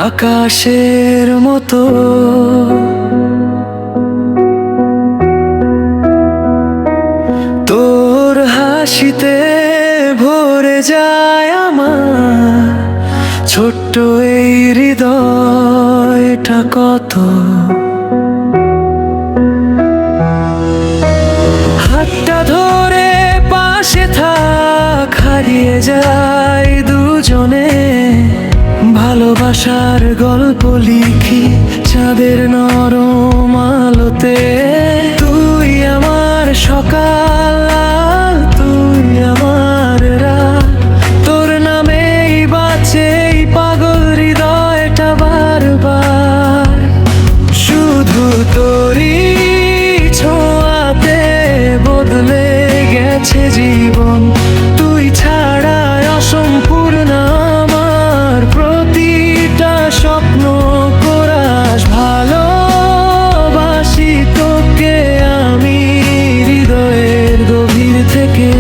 আকাশের মতো তোর হাসিতে ভরে যায় আমার ছোট্ট এই হৃদয়টা। কত হাতটা ধরে পাশে থাক, হারিয়ে যায় দুজনে, ভালোবাসার গল্প লিখি চাঁদের নরম আলোতে। তুই আমার সকাল, তুই আমার রাত, তোর নামেই বাঁচে এই পাগল হৃদয়টা বারবার। শুধু তোরই ছোঁয়াতে বদলে গেছে জীবন, তুই ছাড়া অসম্পূর্ণ আমার প্রতিটা স্বপ্ন কোরাস। ভালোবাসি তোকে আমি হৃদয়ের গভীর থেকে,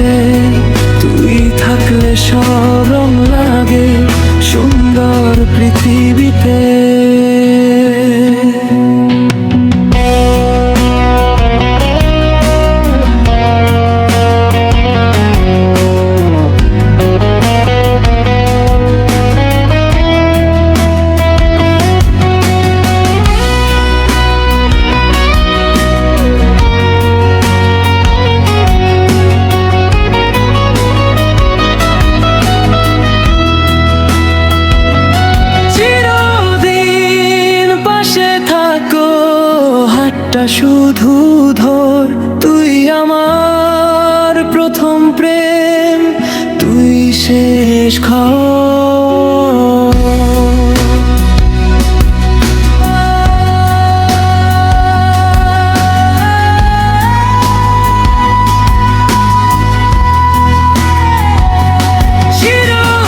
তুই থাকলে সব রং লাগে সুন্দর পৃথিবীতে। শুধু ধর, তুই আমার প্রথম প্রেম, তুই শেষ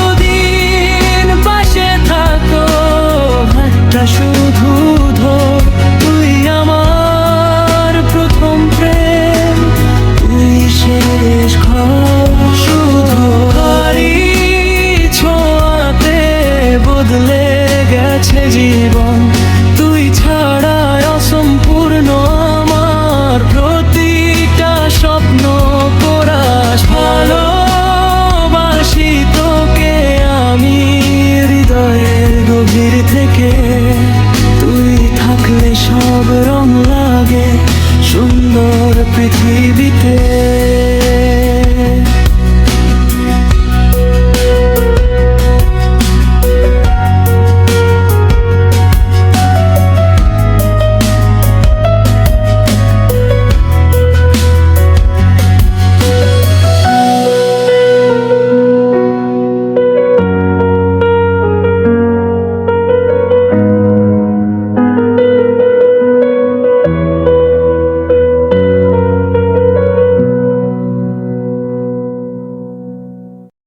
চিরদিন পাশে থাকো, হাতটা শুধু ধর, তুই আমার প্রথম প্রেম, তুই শেষ শুধু হারি ছোঁয়াতে বদলে গেছে জীবন।